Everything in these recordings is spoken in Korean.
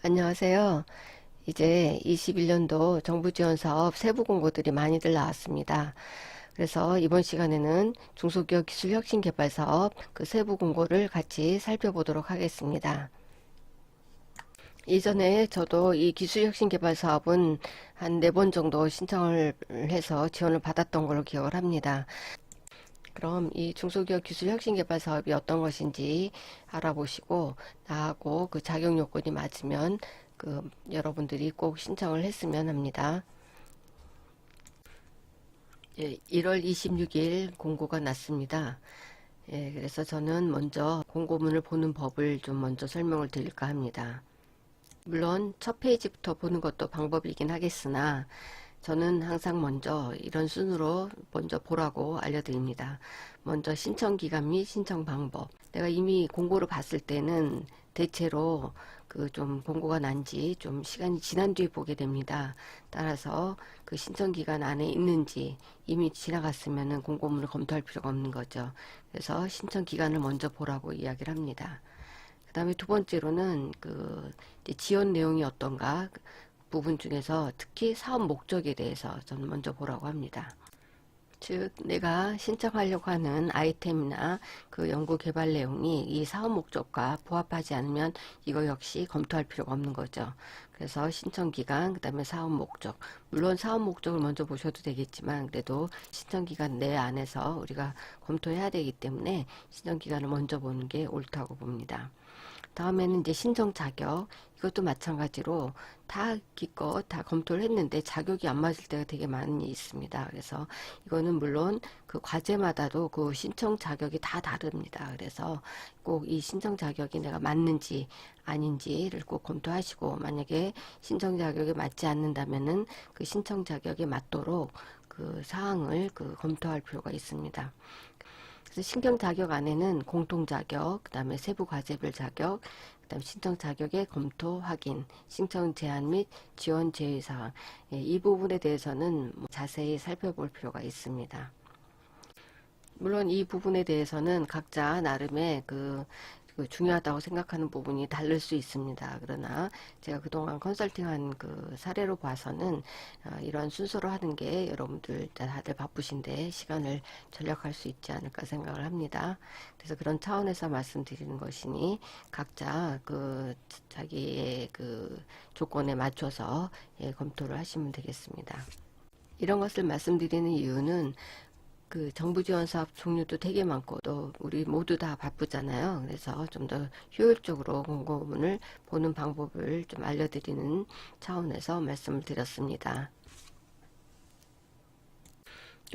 안녕하세요. 이제 21년도 정부 지원 사업 세부 공고들이 많이들 나왔습니다. 그래서 이번 시간에는 중소기업 기술 혁신 개발 사업 그 세부 공고를 같이 살펴보도록 하겠습니다. 이전에 저도 이 기술 혁신 개발 사업은 한 4번 정도 신청을 해서 지원을 받았던 걸로 기억을 합니다. 그럼 이 중소기업 기술 혁신 개발 사업이 어떤 것인지 알아보시고 나하고 그 자격 요건이 맞으면 여러분들이 꼭 신청을 했으면 합니다. 1월 26일 공고가 났습니다. 그래서 저는 먼저 공고문을 보는 법을 좀 먼저 설명을 드릴까 합니다. 물론 첫 페이지부터 보는 것도 방법이긴 하겠으나 저는 항상 먼저 이런 순으로 먼저 보라고 알려드립니다. 먼저 신청 기간 및 신청 방법. 내가 이미 공고를 봤을 때는 대체로 그 좀 공고가 난지 좀 시간이 지난 뒤에 보게 됩니다. 따라서 그 신청 기간 안에 있는지 이미 지나갔으면 공고문을 검토할 필요가 없는 거죠. 그래서 신청 기간을 먼저 보라고 이야기를 합니다. 그 다음에 두 번째로는 지원 내용이 어떤가 부분 중에서 특히 사업 목적에 대해서 저는 먼저 보라고 합니다. 즉 내가 신청하려고 하는 아이템이나 그 연구 개발 내용이 이 사업 목적과 부합하지 않으면 이거 역시 검토할 필요가 없는 거죠. 그래서 신청 기간, 그 다음에 사업 목적. 물론 사업 목적을 먼저 보셔도 되겠지만 그래도 신청 기간 내 안에서 우리가 검토해야 되기 때문에 신청 기간을 먼저 보는 게 옳다고 봅니다. 다음에는 이제 신청 자격. 이것도 마찬가지로 다 기껏 다 검토를 했는데 자격이 안 맞을 때가 되게 많이 있습니다. 그래서 이거는 물론 그 과제마다도 그 신청 자격이 다 다릅니다. 그래서 꼭 이 신청 자격이 내가 맞는지 아닌지를 꼭 검토하시고 만약에 신청 자격에 맞지 않는다면은 그 신청 자격에 맞도록 그 사항을 검토할 필요가 있습니다. 그래서 신경 자격 안에는 공통 자격, 그 다음에 세부 과제별 자격, 그 다음 신청 자격의 검토 확인, 신청 제한 및 지원 제외 사항, 이 부분에 대해서는 자세히 살펴볼 필요가 있습니다. 물론 이 부분에 대해서는 각자 나름의 중요하다고 생각하는 부분이 다를 수 있습니다. 그러나 제가 그동안 컨설팅한 그 사례로 봐서는 이런 순서로 하는 게 여러분들 다들 바쁘신데 시간을 절약할 수 있지 않을까 생각을 합니다. 그래서 그런 차원에서 말씀드리는 것이니 각자 자기의 조건에 맞춰서 검토를 하시면 되겠습니다. 이런 것을 말씀드리는 이유는 정부 지원 사업 종류도 되게 많고 또 우리 모두 다 바쁘잖아요. 그래서 좀 더 효율적으로 공고문을 보는 방법을 좀 알려드리는 차원에서 말씀을 드렸습니다.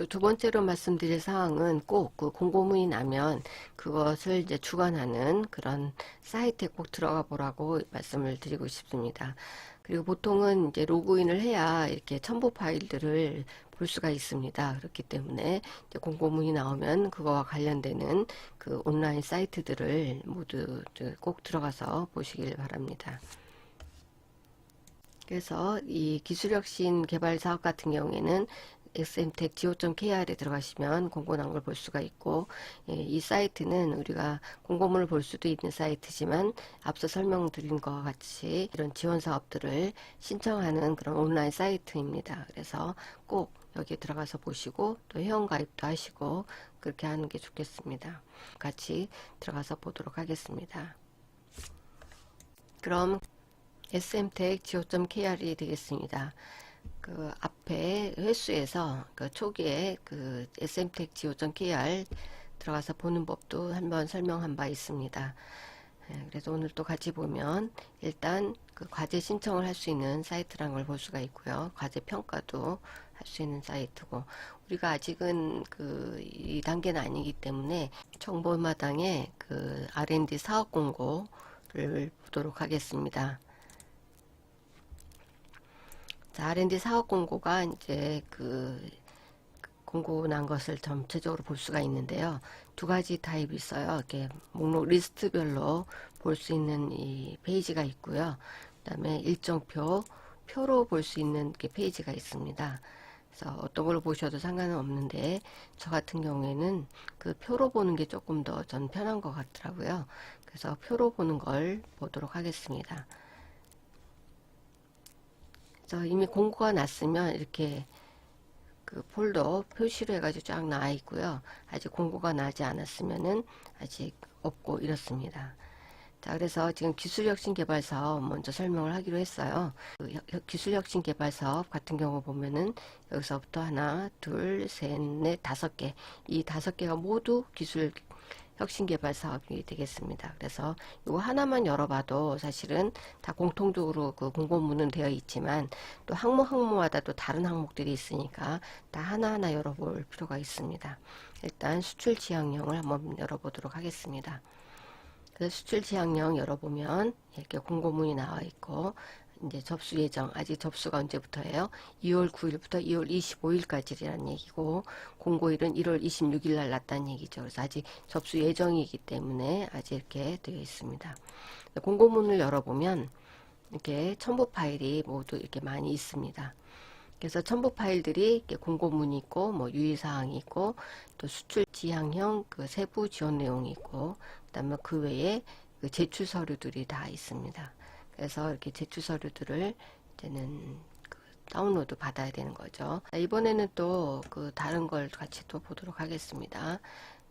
두 번째로 말씀드릴 사항은 꼭 그 공고문이 나면 그것을 이제 주관하는 그런 사이트에 꼭 들어가 보라고 말씀을 드리고 싶습니다. 그리고 보통은 이제 로그인을 해야 이렇게 첨부 파일들을 볼 수가 있습니다. 그렇기 때문에 이제 공고문이 나오면 그거와 관련되는 그 온라인 사이트들을 모두 꼭 들어가서 보시길 바랍니다. 그래서 이 기술혁신 개발 사업 같은 경우에는 smtech.go.kr에 들어가시면 공고 나온 걸 볼 수가 있고, 이 사이트는 우리가 공고문을 볼 수도 있는 사이트지만 앞서 설명드린 것과 같이 이런 지원 사업들을 신청하는 그런 온라인 사이트입니다. 그래서 꼭 여기 들어가서 보시고 또 회원가입도 하시고 그렇게 하는 게 좋겠습니다. 같이 들어가서 보도록 하겠습니다. 그럼 smtech.go.kr이 되겠습니다. 그 앞에 횟수에서 초기에 smtech.go.kr 들어가서 보는 법도 한번 설명한 바 있습니다. 그래서 오늘 또 같이 보면 일단 과제 신청을 할 수 있는 사이트라는 걸 볼 수가 있고요. 과제 평가도 할 수 있는 사이트고 우리가 아직은 이 단계는 아니기 때문에 정보마당의 R&D 사업 공고를 보도록 하겠습니다. 자, R&D 사업 공고가 이제 공고 난 것을 전체적으로 볼 수가 있는데요. 두 가지 타입이 있어요. 이렇게 목록 리스트별로 볼 수 있는 이 페이지가 있고요. 그 다음에 표로 볼 수 있는 페이지가 있습니다. 그래서 어떤 걸로 보셔도 상관은 없는데 저 같은 경우에는 표로 보는 게 조금 더 전 편한 것 같더라고요. 그래서 표로 보는 걸 보도록 하겠습니다. 그래서 이미 공고가 났으면 이렇게 그 폴더 표시로 해가지고 쫙 나와 있고요. 아직 공고가 나지 않았으면은 아직 없고 이렇습니다. 자, 그래서 지금 기술혁신개발사업 먼저 설명을 하기로 했어요. 그 기술혁신개발사업 같은 경우 보면은 여기서부터 하나, 둘, 셋, 넷, 5개. 이 5개가 모두 기술혁신개발 사업이 되겠습니다. 그래서 이거 하나만 열어봐도 사실은 다 공통적으로 그 공고문은 되어 있지만 또 항목마다 또 다른 항목들이 있으니까 다 하나하나 열어볼 필요가 있습니다. 일단 수출 지향령을 한번 열어보도록 하겠습니다. 그래서 수출 지향령 열어보면 이렇게 공고문이 나와 있고, 이제 접수 예정, 아직 접수가 언제부터예요? 2월 9일부터 2월 25일까지라는 얘기고, 공고일은 1월 26일 날 났다는 얘기죠. 그래서 아직 접수 예정이기 때문에 아직 이렇게 되어 있습니다. 공고문을 열어보면 이렇게 첨부 파일이 모두 이렇게 많이 있습니다. 그래서 첨부 파일들이 이렇게 공고문이 있고, 뭐 유의사항이 있고, 또 수출 지향형 그 세부 지원 내용이 있고, 그다음에 그 외에 그 제출 서류들이 다 있습니다. 그래서 이렇게 제출 서류들을 이제는 그 다운로드 받아야 되는 거죠. 이번에는 또 그 다른 걸 같이 또 보도록 하겠습니다.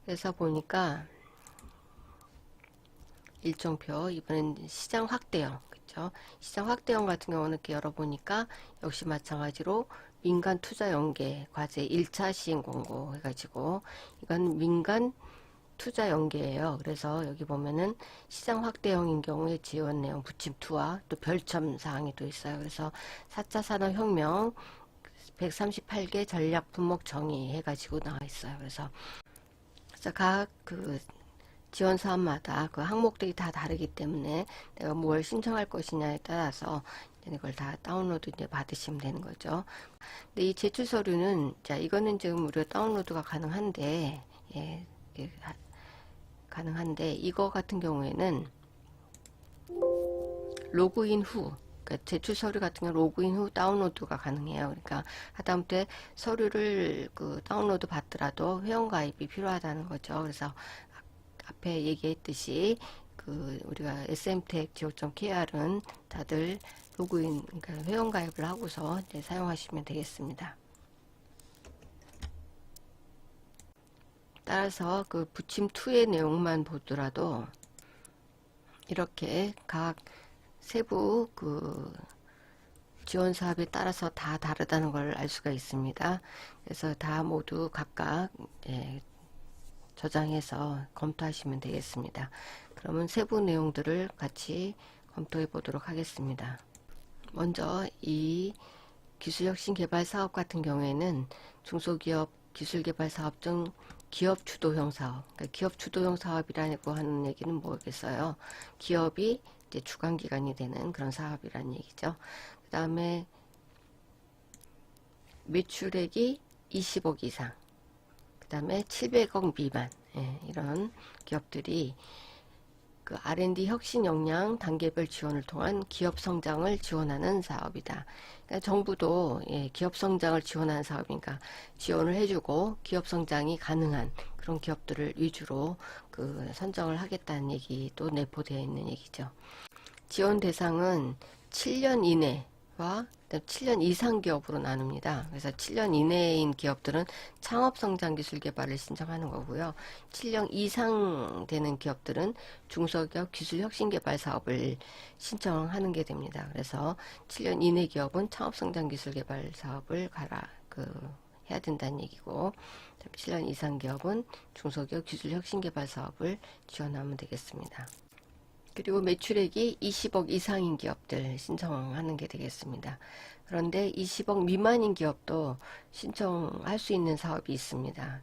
그래서 보니까 일정표, 이번엔 시장 확대형, 그죠? 시장 확대형 같은 경우는 이렇게 열어보니까 역시 마찬가지로 민간 투자 연계 과제 1차 시행 공고 해가지고, 이건 민간 투자 연계예요. 그래서 여기 보면은 시장 확대형인 경우에 지원 내용 부침2와 또 별첨 사항이 또 있어요. 그래서 4차 산업혁명 138개 전략 품목 정의 해가지고 나와 있어요. 그래서 각 그 지원 사업마다 그 항목들이 다 다르기 때문에 내가 뭘 신청할 것이냐에 따라서 이걸 다 다운로드 이제 받으시면 되는 거죠. 근데 이 제출 서류는, 자, 이거는 지금 우리가 다운로드가 가능한데, 예, 가능한데, 이거 같은 경우에는 로그인 후, 그러니까 제출 서류 같은 경우 로그인 후 다운로드가 가능해요. 그러니까 하다못해 서류를 그 다운로드 받더라도 회원가입이 필요하다는 거죠. 그래서 앞에 얘기했듯이 그 우리가 smtech.go.kr은 다들 로그인, 그러니까 회원가입을 하고서 이제 사용하시면 되겠습니다. 따라서 그 부침2의 내용만 보더라도 이렇게 각 세부 그 지원 사업에 따라서 다 다르다는 걸 알 수가 있습니다. 그래서 다 모두 각각 저장해서 검토하시면 되겠습니다. 그러면 세부 내용들을 같이 검토해 보도록 하겠습니다. 먼저 이 기술혁신개발 사업 같은 경우에는 중소기업 기술개발 사업 중 기업 주도형 사업, 그러니까 기업 주도형 사업이라고 하는 얘기는 뭐겠어요? 기업이 이제 주관기관이 되는 그런 사업이라는 얘기죠. 그 다음에 매출액이 20억 이상, 그 다음에 700억 미만, 이런 기업들이 그 R&D 혁신 역량 단계별 지원을 통한 기업 성장을 지원하는 사업이다. 그러니까 정부도 기업 성장을 지원하는 사업이니까 지원을 해주고 기업 성장이 가능한 그런 기업들을 위주로 그 선정을 하겠다는 얘기도 내포되어 있는 얘기죠. 지원 대상은 7년 이내와 7년 이상 기업으로 나눕니다. 그래서 7년 이내인 기업들은 창업성장기술개발을 신청하는 거고요. 7년 이상 되는 기업들은 중소기업 기술혁신개발 사업을 신청하는 게 됩니다. 그래서 7년 이내 기업은 창업성장기술개발 사업을 해야 된다는 얘기고, 7년 이상 기업은 중소기업 기술혁신개발 사업을 지원하면 되겠습니다. 그리고 매출액이 20억 이상인 기업들 신청하는 게 되겠습니다. 그런데 20억 미만인 기업도 신청할 수 있는 사업이 있습니다.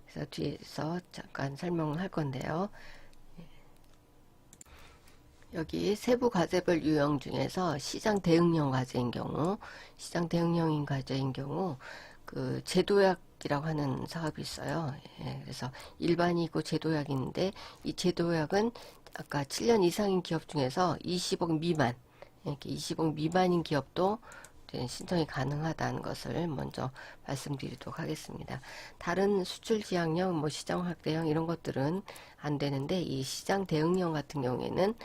그래서 뒤에서 잠깐 설명을 할 건데요. 여기 세부 과제별 유형 중에서 시장 대응형 과제인 경우, 시장 대응형인 과제인 경우 그 제도약이라고 하는 사업이 있어요. 그래서 일반이 있고 제도약이 있는데, 이 제도약은 아까 7년 이상인 기업 중에서 20억 미만, 이렇게 20억 미만인 기업도 신청이 가능하다는 것을 먼저 말씀드리도록 하겠습니다. 다른 수출 지향형, 뭐 시장 확대형 이런 것들은 안 되는데, 이 시장 대응형 같은 경우에는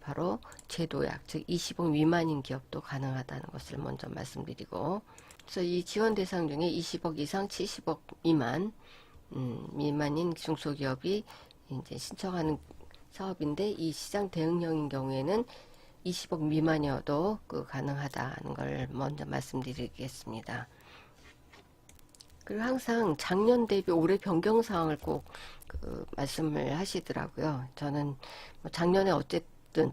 바로 제도약, 즉 20억 미만인 기업도 가능하다는 것을 먼저 말씀드리고, 그래서 이 지원 대상 중에 20억 이상 70억 미만 미만인 중소기업이 이제 신청하는 사업인데, 이 시장 대응형인 경우에는 20억 미만이어도 가능하다는 걸 먼저 말씀드리겠습니다. 그리고 항상 작년 대비 올해 변경 사항을 꼭 말씀을 하시더라고요. 저는 뭐 작년에 어쨌든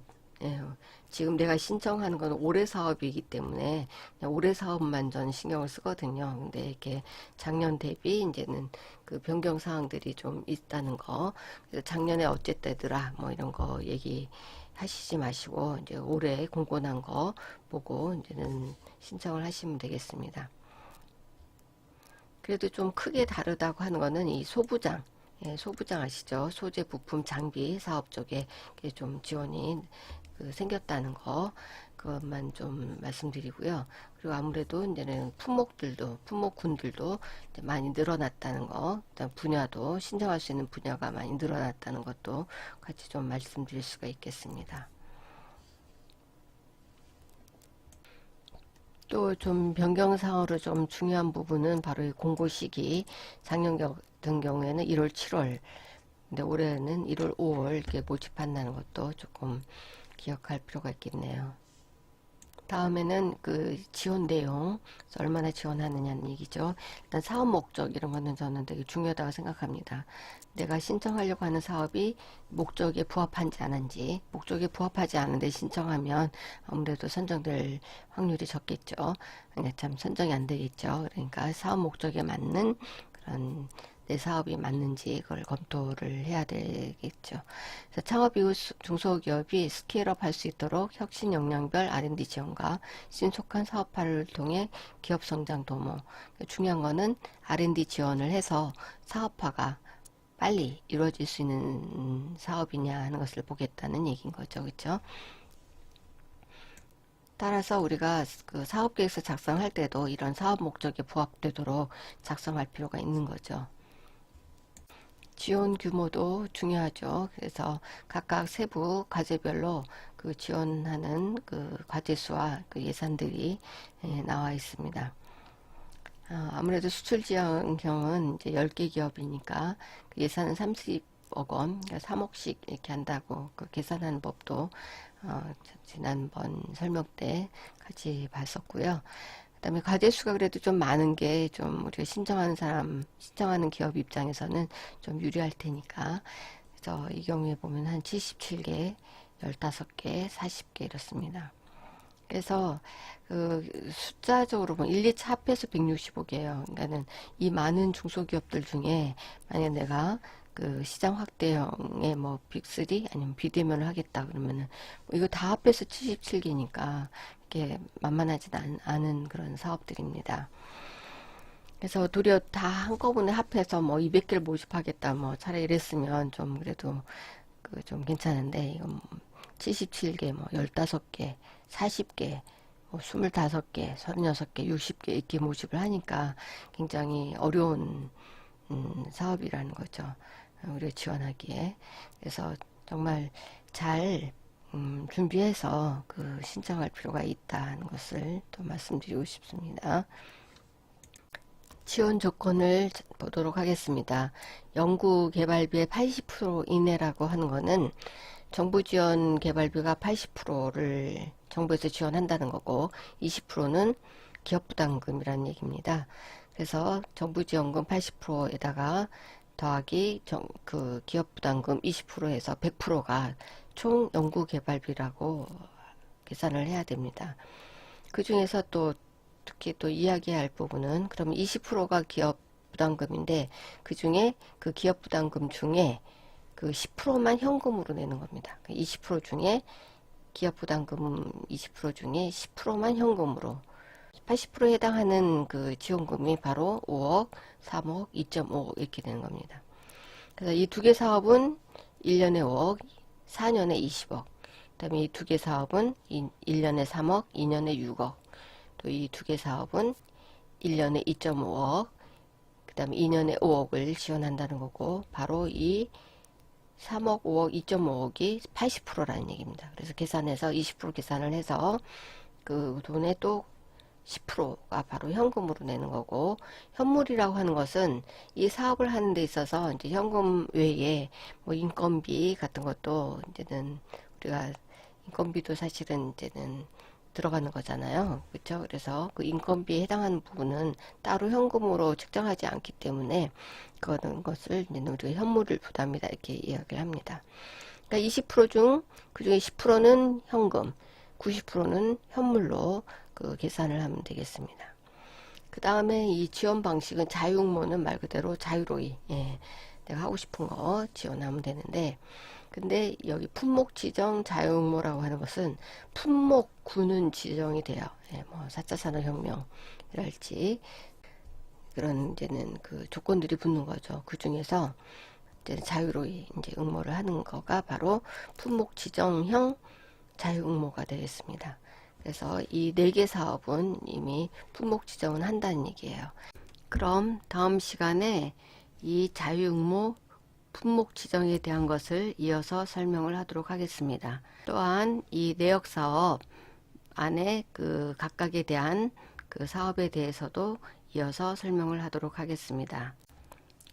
지금 내가 신청하는 건 올해 사업이기 때문에 그냥 올해 사업만 전 신경을 쓰거든요. 근데 이렇게 작년 대비 이제는 그 변경 사항들이 좀 있다는 거, 그래서 작년에 어쨌다더라 뭐 이런 거 얘기하시지 마시고 이제 올해 공고난 거 보고 이제는 신청을 하시면 되겠습니다. 그래도 좀 크게 다르다고 하는 거는 이 소부장, 소부장 아시죠? 소재, 부품, 장비 사업 쪽에 좀 지원이 생겼다는 거, 그것만 좀 말씀드리고요. 그리고 아무래도 이제는 품목군들도 이제 많이 늘어났다는 거, 일단 분야도 신청할 수 있는 분야가 많이 늘어났다는 것도 같이 좀 말씀드릴 수가 있겠습니다. 또 좀 변경사항으로 좀 중요한 부분은 바로 이 공고 시기. 작년 같은 경우에는 1월, 7월, 근데 올해는 1월, 5월 이렇게 모집한다는 것도 조금 기억할 필요가 있겠네요. 다음에는 그 지원 내용, 얼마나 지원하느냐는 얘기죠. 일단 사업 목적 이런 거는 저는 되게 중요하다고 생각합니다. 내가 신청하려고 하는 사업이 목적에 부합한지 안 한지, 목적에 부합하지 않은데 신청하면 아무래도 선정될 확률이 적겠죠. 참 선정이 안 되겠죠. 그러니까 사업 목적에 맞는 그런 내 사업이 맞는지 그걸 검토를 해야 되겠죠. 그래서 창업 이후 중소기업이 스케일업 할 수 있도록 혁신 역량별 R&D 지원과 신속한 사업화를 통해 기업 성장 도모. 중요한 거는 R&D 지원을 해서 사업화가 빨리 이루어질 수 있는 사업이냐 하는 것을 보겠다는 얘기인 거죠. 그렇죠? 따라서 우리가 그 사업계획서 작성할 때도 이런 사업 목적에 부합되도록 작성할 필요가 있는 거죠. 지원 규모도 중요하죠. 그래서 각각 세부 과제별로 그 지원하는 그 과제 수와 그 예산들이 나와 있습니다. 아무래도 수출 지원형은 이제 10개 기업이니까 그 예산은 30억 원, 그러니까 3억씩 이렇게 한다고 그 계산하는 법도 지난번 설명 때 같이 봤었고요. 그다음에 과제 수가 그래도 좀 많은 게 좀 우리가 신청하는 기업 입장에서는 좀 유리할 테니까. 그래서 이 경우에 보면 한 77개, 15개, 40개 이렇습니다. 그래서 그 숫자적으로 보면 1, 2차 합해서 165개예요. 그러니까는 이 많은 중소기업들 중에 만약 내가 그 시장 확대형의 뭐 빅3 아니면 비대면을 하겠다 그러면은 뭐 이거 다 합해서 77개니까 이게 만만하지 않은 그런 사업들입니다. 그래서 도리어 다 한꺼번에 합해서 뭐 200개를 모집하겠다 뭐 차라리 이랬으면 좀 그래도 그 좀 괜찮은데 이건 77개 뭐 15개 40개 뭐 25개 36개 60개 이렇게 모집을 하니까 굉장히 어려운 사업이라는 거죠. 우리가 지원하기에. 그래서 정말 잘 준비해서 그 신청할 필요가 있다는 것을 또 말씀드리고 싶습니다. 지원 조건을 보도록 하겠습니다. 연구개발비의 80% 이내라고 하는 거는 정부 지원 개발비가 80%를 정부에서 지원한다는 거고 20%는 기업부담금이라는 얘기입니다. 그래서 정부 지원금 80%에다가 더하기 그 기업부담금 20%에서 100%가 총 연구개발비라고 계산을 해야 됩니다. 그 중에서 또 특히 또 이야기할 부분은 그러면 20%가 기업 부담금인데 그 중에 그 기업 부담금 중에 그 10%만 현금으로 내는 겁니다. 20% 중에 기업 부담금 20% 중에 10%만 현금으로 80%에 해당하는 그 지원금이 바로 5억, 3억, 2.5억 이렇게 되는 겁니다. 그래서 이 두 개 사업은 1년에 5억, 4년에 20억. 그 다음에 이 두 개 사업은 1년에 3억, 2년에 6억. 또 이 두 개 사업은 1년에 2.5억, 그 다음에 2년에 5억을 지원한다는 거고, 바로 이 3억, 5억, 2.5억이 80%라는 얘기입니다. 그래서 계산해서 20% 계산을 해서 그 돈의 또 10%가 바로 현금으로 내는 거고, 현물이라고 하는 것은 이 사업을 하는 데 있어서 이제 현금 외에 뭐 인건비 같은 것도 이제는 우리가 인건비도 사실은 이제는 들어가는 거잖아요. 그렇죠? 그래서 그 인건비에 해당하는 부분은 따로 현금으로 측정하지 않기 때문에 그런 것을 이제 우리가 현물을 부담이다 이렇게 이야기를 합니다. 그러니까 20% 중 그중에 10%는 현금, 90%는 현물로 그 계산을 하면 되겠습니다. 그 다음에 이 지원 방식은 자유응모는 말 그대로 자유로이, 예, 내가 하고 싶은 거 지원하면 되는데, 근데 여기 품목 지정 자유응모라고 하는 것은 품목군은 지정이 돼요. 예, 뭐 4차 산업혁명이랄지 그런 이제는 그 조건들이 붙는 거죠. 그 중에서 이제 자유로이 이제 응모를 하는 거가 바로 품목 지정형 자유응모가 되겠습니다. 그래서 이 4개 사업은 이미 품목 지정은 한다는 얘기예요. 그럼 다음 시간에 이 자유응모 품목 지정에 대한 것을 이어서 설명을 하도록 하겠습니다. 또한 이 내역 사업 안에 그 각각에 대한 그 사업에 대해서도 이어서 설명을 하도록 하겠습니다.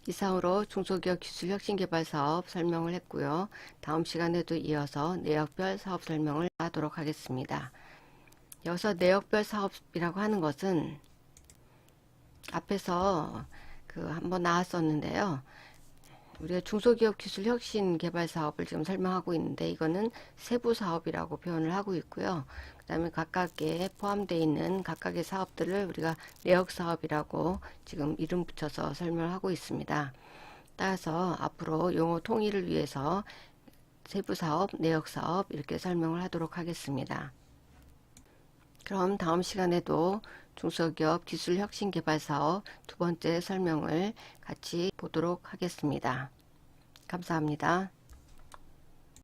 이상으로 중소기업 기술혁신개발 사업 설명을 했고요. 다음 시간에도 이어서 내역별 사업 설명을 하도록 하겠습니다. 여기서 내역별 사업이라고 하는 것은 앞에서 그 한번 나왔었는데요. 우리가 중소기업 기술 혁신 개발 사업을 지금 설명하고 있는데 이거는 세부 사업이라고 표현을 하고 있고요. 그 다음에 각각에 포함되어 있는 각각의 사업들을 우리가 내역 사업이라고 지금 이름 붙여서 설명을 하고 있습니다. 따라서 앞으로 용어 통일을 위해서 세부 사업, 내역 사업 이렇게 설명을 하도록 하겠습니다. 그럼 다음 시간에도 중소기업 기술 혁신 개발 사업 2번째 설명을 같이 보도록 하겠습니다. 감사합니다.